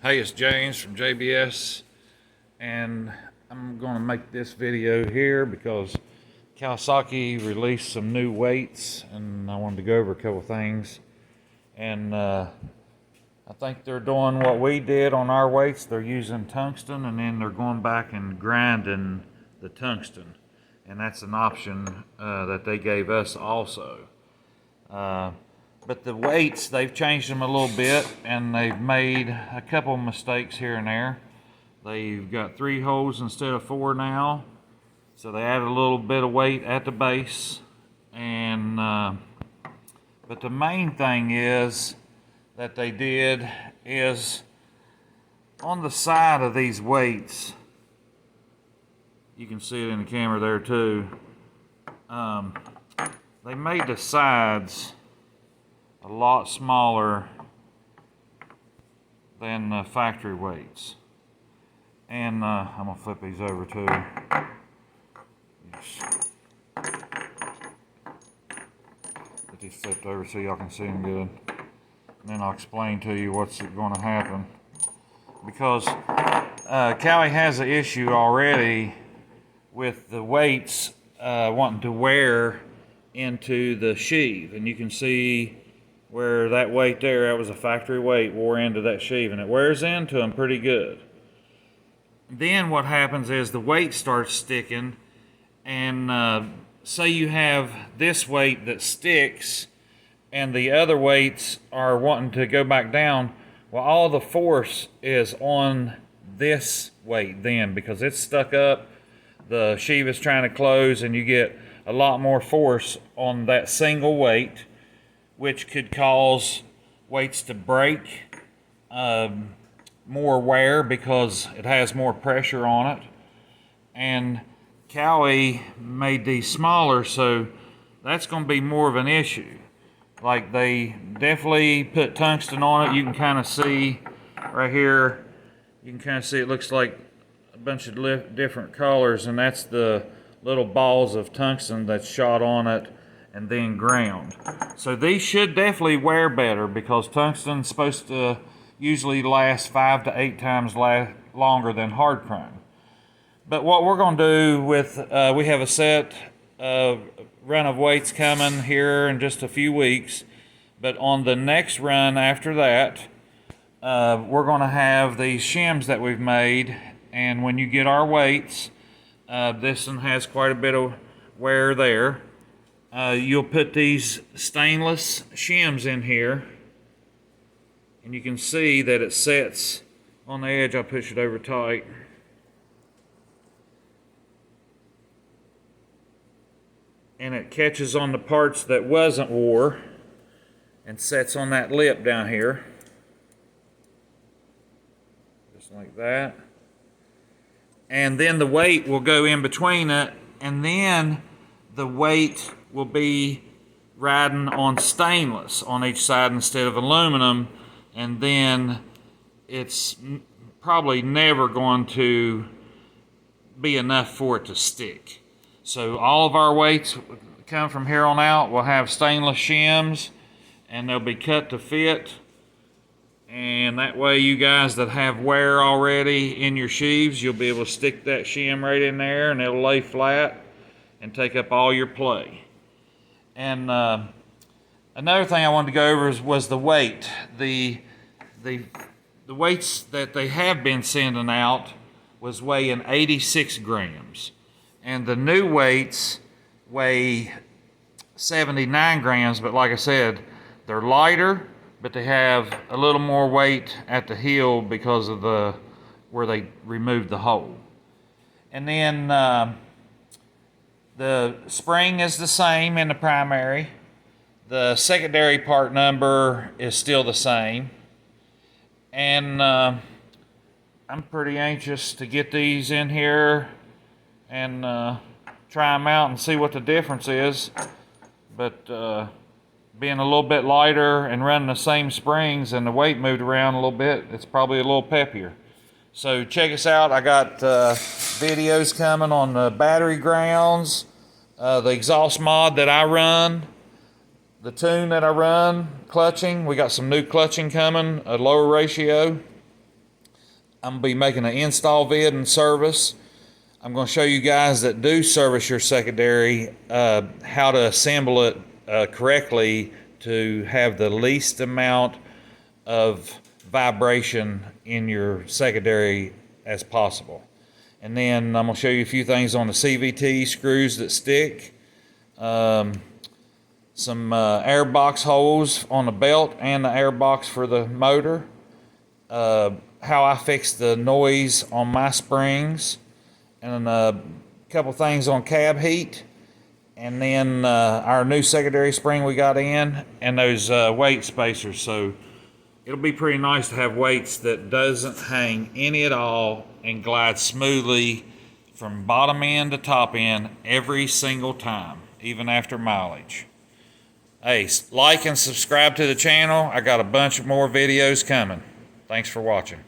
Hey, it's James from JBS, and I'm going to make this video here because Kawasaki released some new weights, and I wanted to go over a couple things. And I think they're doing what we did on our weights. They're using tungsten, and then they're going back and grinding the tungsten, and that's an option that they gave us also. But the weights, they've changed them a little bit, and they've made a couple mistakes here and there. They've got 3 holes instead of 4 now, so they added a little bit of weight at the base. And but the main thing is that they did is on the side of these weights, you can see it in the camera there too, they made the sides a lot smaller than the factory weights. And I'm gonna flip these over too. Get these flipped over so y'all can see them good. And then I'll explain to you what's gonna happen. Because Cowie has an issue already with the weights wanting to wear into the sheave. And you can see where that weight there, that was a factory weight, wore into that sheave, and it wears into them pretty good. Then what happens is the weight starts sticking, and say you have this weight that sticks and the other weights are wanting to go back down, well, all the force is on this weight then, because it's stuck up, the sheave is trying to close, and you get a lot more force on that single weight, which could cause weights to break, more wear because it has more pressure on it. And Cowie made these smaller, so that's going to be more of an issue. Like, they definitely put tungsten on it. You can kind of see right here, you can kind of see it looks like a bunch of different colors, and that's the little balls of tungsten that's shot on it and then ground. So these should definitely wear better, because tungsten's supposed to usually last 5 to 8 times longer than hard chrome. But what we're going to do with, we have a set run of weights coming here in just a few weeks, but on the next run after that, we're going to have these shims that we've made. And when you get our weights, this one has quite a bit of wear there. You'll put these stainless shims in here, and you can see that it sets on the edge. I'll push it over tight. And it catches on the parts that wasn't wore and sets on that lip down here. Just like that. And then the weight will go in between it, and then the weight will be riding on stainless on each side instead of aluminum, and then it's probably never going to be enough for it to stick. So all of our weights come from here on out will have stainless shims, and they'll be cut to fit, and that way you guys that have wear already in your sheaves, you'll be able to stick that shim right in there, and it'll lay flat and take up all your play. And another thing I wanted to go over was the weight. The weights that they have been sending out was weighing 86 grams. And the new weights weigh 79 grams, but like I said, they're lighter, but they have a little more weight at the heel because of where they removed the hole. And then the spring is the same in the primary. The secondary part number is still the same. And I'm pretty anxious to get these in here and try them out and see what the difference is. But being a little bit lighter and running the same springs and the weight moved around a little bit, it's probably a little peppier. So check us out. I got videos coming on the battery grounds, the exhaust mod that I run, the tune that I run, clutching. We got some new clutching coming, a lower ratio. I'm going to be making an install vid and service. I'm going to show you guys that do service your secondary how to assemble it correctly to have the least amount of vibration in your secondary as possible. And then I'm going to show you a few things on the CVT screws that stick, some air box holes on the belt and the air box for the motor, how I fix the noise on my springs, and a couple things on cab heat, and then our new secondary spring we got in, and those weight spacers. So it'll be pretty nice to have weights that doesn't hang any at all and glide smoothly from bottom end to top end every single time, even after mileage. Hey, like and subscribe to the channel. I got a bunch of more videos coming. Thanks for watching.